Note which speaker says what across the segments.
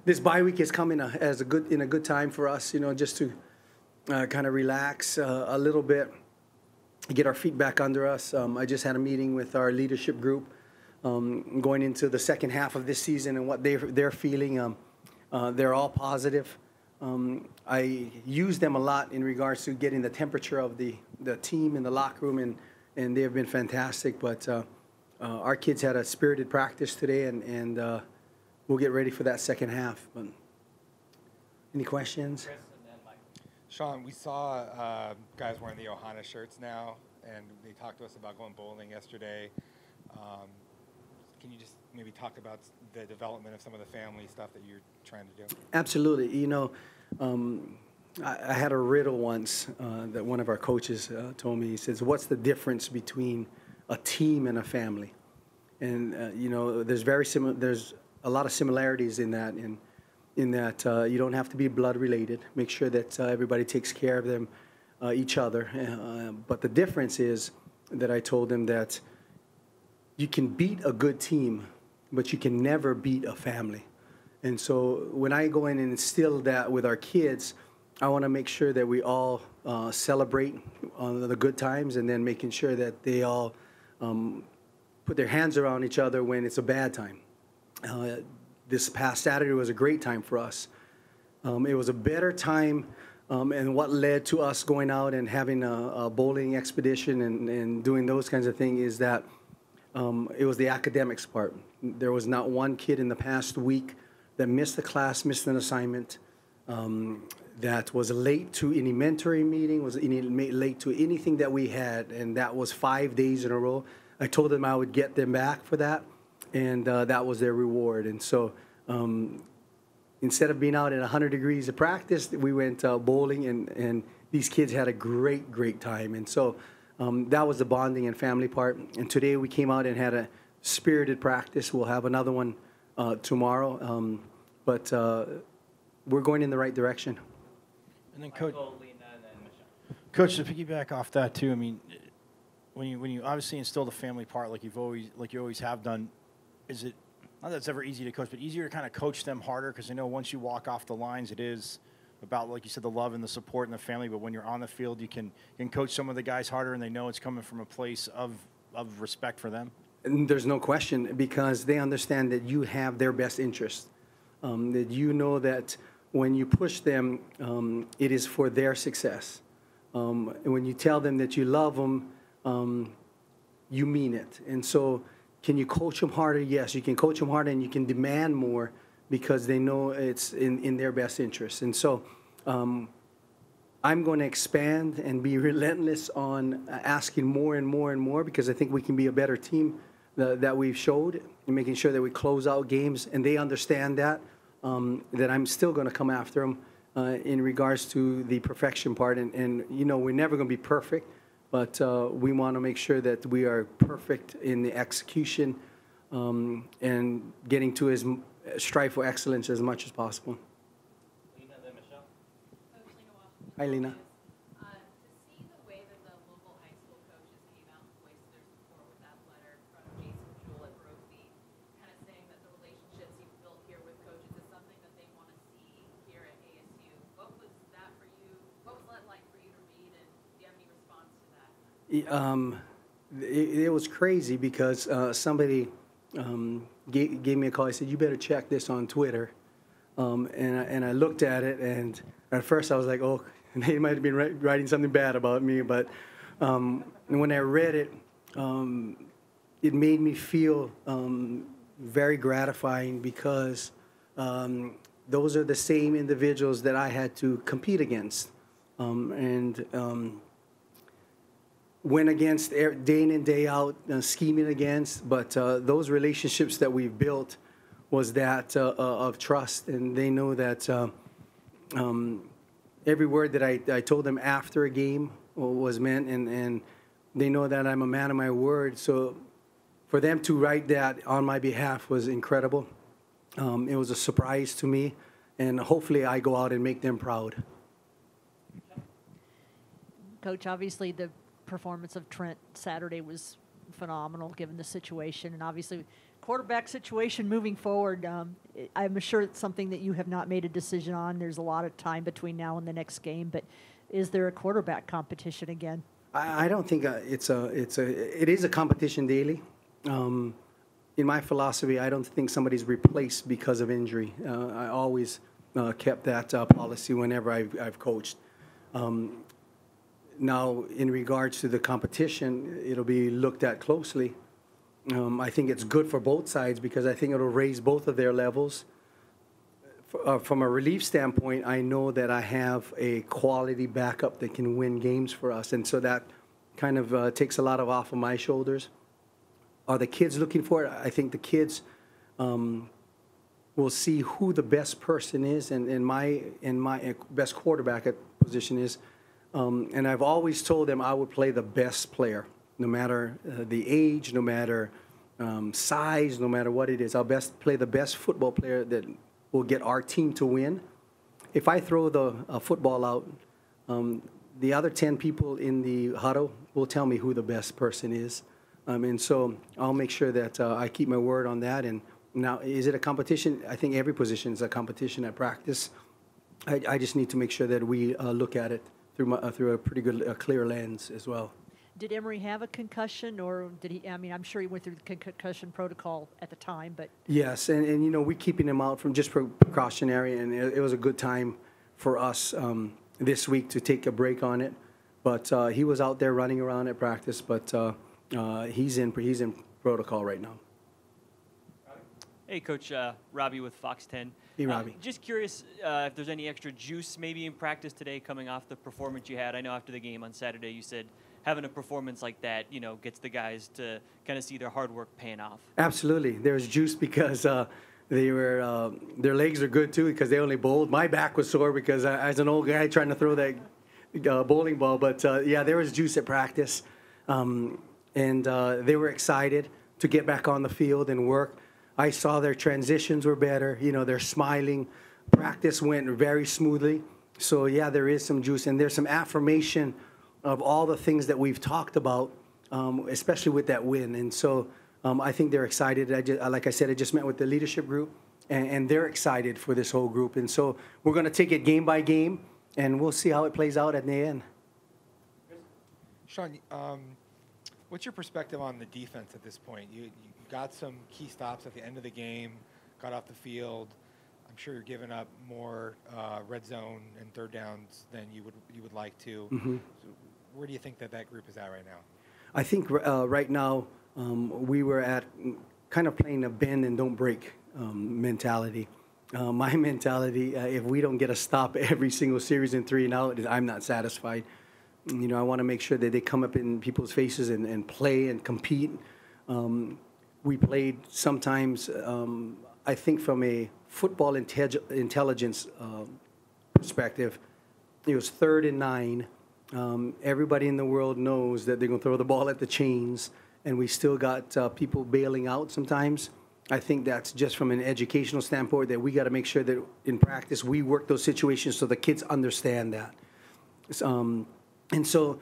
Speaker 1: this bye week is coming in a good time for us, just to kind of relax a little bit, get our feet back under us. I just had a meeting with our leadership group going into the second half of this season and what they're feeling. They're all positive. I use them a lot in regards to getting the temperature of the team in the locker room, and they have been fantastic. But our kids had a spirited practice today, and we'll get ready for that second half. But any questions?
Speaker 2: Shaun, we saw guys wearing the Ohana shirts now, and they talked to us about going bowling yesterday. Can you just maybe talk about the development of some of the family stuff that you're trying to do?
Speaker 1: Absolutely. I had a riddle once that one of our coaches told me. He says, "What's the difference between a team and a family?" And there's there's a lot of similarities in that. In that you don't have to be blood related. Make sure that everybody takes care of them, each other. But the difference is that I told them that you can beat a good team, but you can never beat a family. And so when I go in and instill that with our kids, I want to make sure that we all celebrate the good times, and then making sure that they all put their hands around each other when it's a bad time. This past Saturday was a great time for us. It was a better time, and what led to us going out and having a bowling expedition and doing those kinds of things is that it was the academics part. There was not one kid in the past week that missed a class, missed an assignment, that was late to any mentoring meeting, was late to anything that we had, and that was 5 days in a row. I told them I would get them back for that, and that was their reward. And so instead of being out at 100 degrees of practice, we went bowling, and these kids had a great, great time. And so that was the bonding and family part. And today we came out and had a spirited practice. We'll have another one tomorrow. But we're going in the right direction.
Speaker 3: And then Coach, to piggyback off that too, I mean, when you obviously instill the family part like you always have done, is it not that it's ever easy to coach, but easier to kind of coach them harder? Because I know once you walk off the lines, it is about, like you said, the love and the support and the family. But when you're on the field, you can coach some of the guys harder, and they know it's coming from a place of respect for them.
Speaker 1: And there's no question, because they understand that you have their best interest. That you know that when you push them, it is for their success. And when you tell them that you love them, you mean it. And so, can you coach them harder? Yes, you can coach them harder, and you can demand more because they know it's in their best interest. And so I'm going to expand and be relentless on asking more and more and more, because I think we can be a better team that we've showed, and making sure that we close out games, and they understand that I'm still going to come after them in regards to the perfection part. And we're never going to be perfect, but we want to make sure that we are perfect in the execution and getting to strive for excellence as much as possible.
Speaker 4: Lena, then Michelle.
Speaker 5: Coach Lena Washington.
Speaker 1: Hi, Lena.
Speaker 5: To see the way that the local high school coaches came out and voiced their support with that letter from Jason Jewell at Brophy, kind of saying that the relationships you've built here with coaches is something that they want to see here at ASU. What was that for you? What was that like for you to read, and do you have any response to that?
Speaker 1: It was crazy because somebody gave me a call. I said, "You better check this on Twitter." And I looked at it, and at first I was like, "Oh, they might have been writing something bad about me." But when I read it, it made me feel very gratifying, because those are the same individuals that I had to compete against, and went against day in and day out, scheming against. But those relationships that we've built was that of trust, and they know that every word that I told them after a game was meant, and they know that I'm a man of my word. So for them to write that on my behalf was incredible. It was a surprise to me, and hopefully I go out and make them proud.
Speaker 6: Coach, obviously the performance of Trent Saturday was phenomenal given the situation, and obviously quarterback situation moving forward. I'm sure it's something that you have not made a decision on. There's a lot of time between now and the next game, but is there a quarterback competition again?
Speaker 1: I don't think it is a competition daily. In my philosophy, I don't think somebody's replaced because of injury. I always kept that policy whenever I've coached. Now, in regards to the competition, it'll be looked at closely. I think it's good for both sides because I think it'll raise both of their levels. From a relief standpoint, I know that I have a quality backup that can win games for us, and so that kind of takes a lot off of my shoulders. Are the kids looking for it? I think the kids will see who the best person is and my best quarterback at position is. And I've always told them I would play the best player, no matter the age, no matter size, no matter what it is. I'll play the best football player that will get our team to win. If I throw the football out, the other 10 people in the huddle will tell me who the best person is. And so I'll make sure that I keep my word on that. And now, is it a competition? I think every position is a competition at practice. I just need to make sure that we look at it through a pretty good, clear lens as well.
Speaker 6: Did Emery have a concussion, or did he? I mean, I'm sure he went through the concussion protocol at the time, but
Speaker 1: yes, and you know, we're keeping him out from just precautionary, and it was a good time for us this week to take a break on it. But he was out there running around at practice, but he's in protocol right now.
Speaker 7: Hey, Coach, Robbie with Fox 10.
Speaker 1: Hey, Robbie.
Speaker 7: Just curious if there's any extra juice maybe in practice today coming off the performance you had. I know after the game on Saturday you said having a performance like that, you know, gets the guys to kind of see their hard work paying off.
Speaker 1: Absolutely. There's juice because they were their legs are good too because they only bowled. My back was sore because as an old guy trying to throw that bowling ball. But yeah, there was juice at practice, and they were excited to get back on the field and work. I saw their transitions were better. You know, they're smiling. Practice went very smoothly. So yeah, there is some juice, and there's some affirmation of all the things that we've talked about, especially with that win. And so I think they're excited. Like I said, I just met with the leadership group, and they're excited for this whole group. And so we're going to take it game by game, and we'll see how it plays out at the end.
Speaker 2: Shaun, what's your perspective on the defense at this point? You got some key stops at the end of the game, got off the field. I'm sure you're giving up more red zone and third downs than you would like to.
Speaker 1: Mm-hmm.
Speaker 2: So where do you think that group is at right now?
Speaker 1: I think right now we were at kind of playing a bend and don't break mentality. My mentality, if we don't get a stop every single series in 3 and out, I'm not satisfied. You know, I want to make sure that they come up in people's faces and play and compete. We played sometimes, I think from a football intelligence perspective, it was 3rd and 9. Everybody in the world knows that they're going to throw the ball at the chains, and we still got people bailing out sometimes. I think that's just from an educational standpoint that we got to make sure that in practice we work those situations so the kids understand that. And so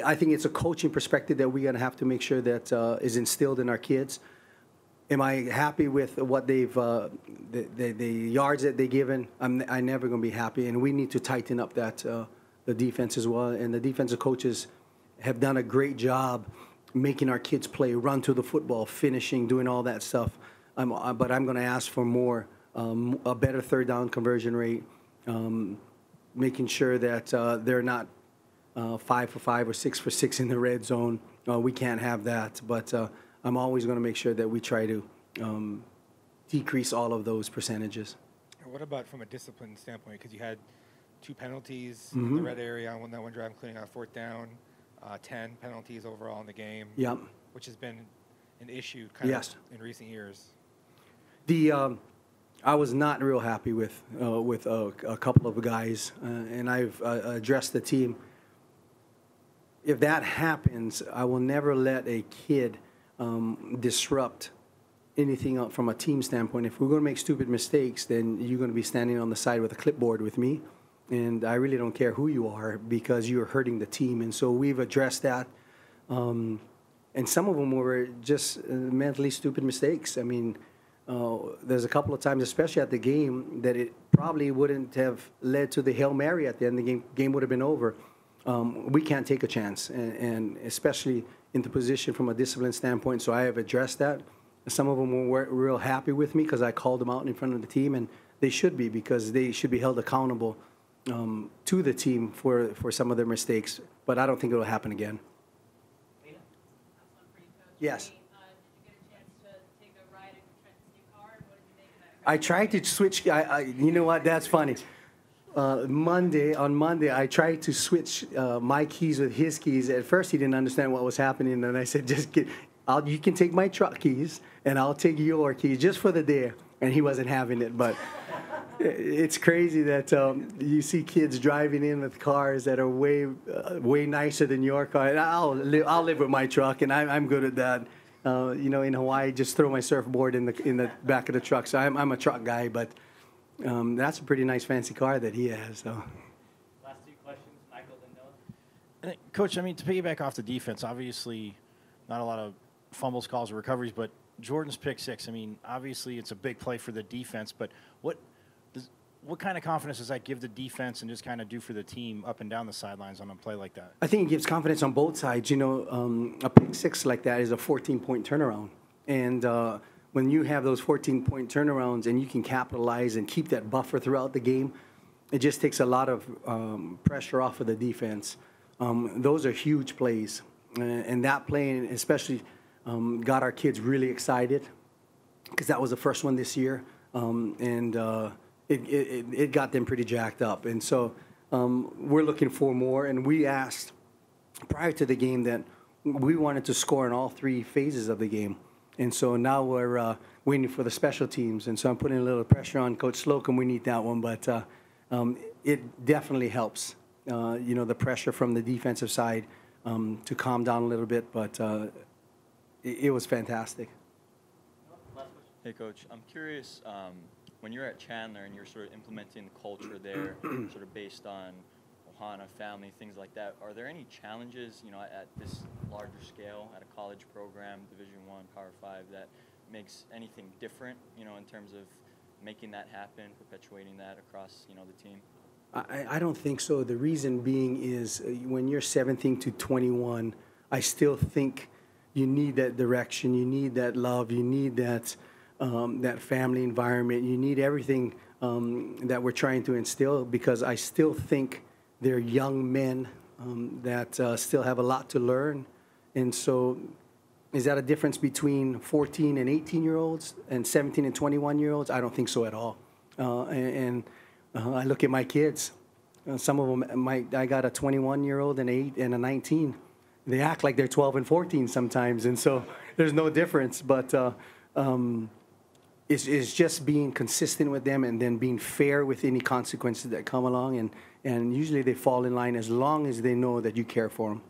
Speaker 1: I think it's a coaching perspective that we're going to have to make sure that is instilled in our kids. Am I happy with what they've, the yards that they've given? I'm never going to be happy, and we need to tighten up that the defense as well. And the defensive coaches have done a great job making our kids play, run to the football, finishing, doing all that stuff. But I'm going to ask for more, a better third down conversion rate, making sure that they're not 5 for 5 or 6 for 6 in the red zone. We can't have that. But I'm always going to make sure that we try to decrease all of those percentages.
Speaker 2: What about from a discipline standpoint? Because you had 2 penalties
Speaker 1: Mm-hmm.
Speaker 2: in the red area on that one drive, including on 4th down, 10 penalties overall in the game,
Speaker 1: Yep.
Speaker 2: which has been an issue kind
Speaker 1: Yes.
Speaker 2: of in recent years.
Speaker 1: I was not real happy with a couple of guys, and I've addressed the team. If that happens, I will never let a kid disrupt anything from a team standpoint. If we're going to make stupid mistakes, then you're going to be standing on the side with a clipboard with me, and I really don't care who you are because you're hurting the team. And so we've addressed that. and some of them were just mentally stupid mistakes. I mean, there's a couple of times, especially at the game, that it probably wouldn't have led to the Hail Mary at the end of the game. Game would have been over. We can't take a chance, and especially in the position from a discipline standpoint. So I have addressed that. Some of them weren't real happy with me because I called them out in front of the team, and they should be, because they should be held accountable to the team for some of their mistakes. But I don't think it will happen again.
Speaker 5: Last one for you, Coach.
Speaker 1: Yes.
Speaker 5: Did you get a chance to take a ride in Trent's new car? And what did you think of that?
Speaker 1: I tried to switch. You know what? That's funny. On Monday, I tried to switch my keys with his keys. At first, he didn't understand what was happening, and I said, you can take my truck keys, and I'll take your keys just for the day. And he wasn't having it. But it's crazy that you see kids driving in with cars that are way nicer than your car. And I'll live with my truck, and I'm good at that. In Hawaii, just throw my surfboard in the back of the truck. So I'm a truck guy, but that's a pretty nice fancy car that he has. So.
Speaker 4: Last two questions, Michael then Noah.
Speaker 3: Coach, I mean, to piggyback off the defense, obviously not a lot of fumbles, calls, or recoveries, but Jordan's pick six, I mean, obviously it's a big play for the defense, but what kind of confidence does that give the defense and just kind of do for the team up and down the sidelines on a play like that?
Speaker 1: I think it gives confidence on both sides. A pick six like that is a 14-point turnaround. And when you have those 14-point turnarounds and you can capitalize and keep that buffer throughout the game, it just takes a lot of pressure off of the defense. Those are huge plays. And that play especially got our kids really excited, because that was the first one this year. It got them pretty jacked up. And so we're looking for more. And we asked prior to the game that we wanted to score in all three phases of the game. And so now we're waiting for the special teams. And so I'm putting a little pressure on Coach Slocum. We need that one. But it definitely helps, the pressure from the defensive side to calm down a little bit. But it was fantastic.
Speaker 8: Hey, Coach, I'm curious, when you're at Chandler and you're sort of implementing the culture there, sort of based on Ohana, family, things like that, are there any challenges, at this larger scale, at a college program, Division I, Power 5, that makes anything different, in terms of making that happen, perpetuating that across, the team?
Speaker 1: I don't think so. The reason being is when you're 17 to 21, I still think you need that direction, you need that love, you need that family environment, you need everything that we're trying to instill, because I still think they're young men that still have a lot to learn. And so is that a difference between 14 and 18-year-olds and 17 and 21-year-olds? I don't think so at all. I look at my kids. Some of them, I got a 21-year-old and a 19. They act like they're 12 and 14 sometimes, and so there's no difference. But it's just being consistent with them and then being fair with any consequences that come along. And usually they fall in line as long as they know that you care for them.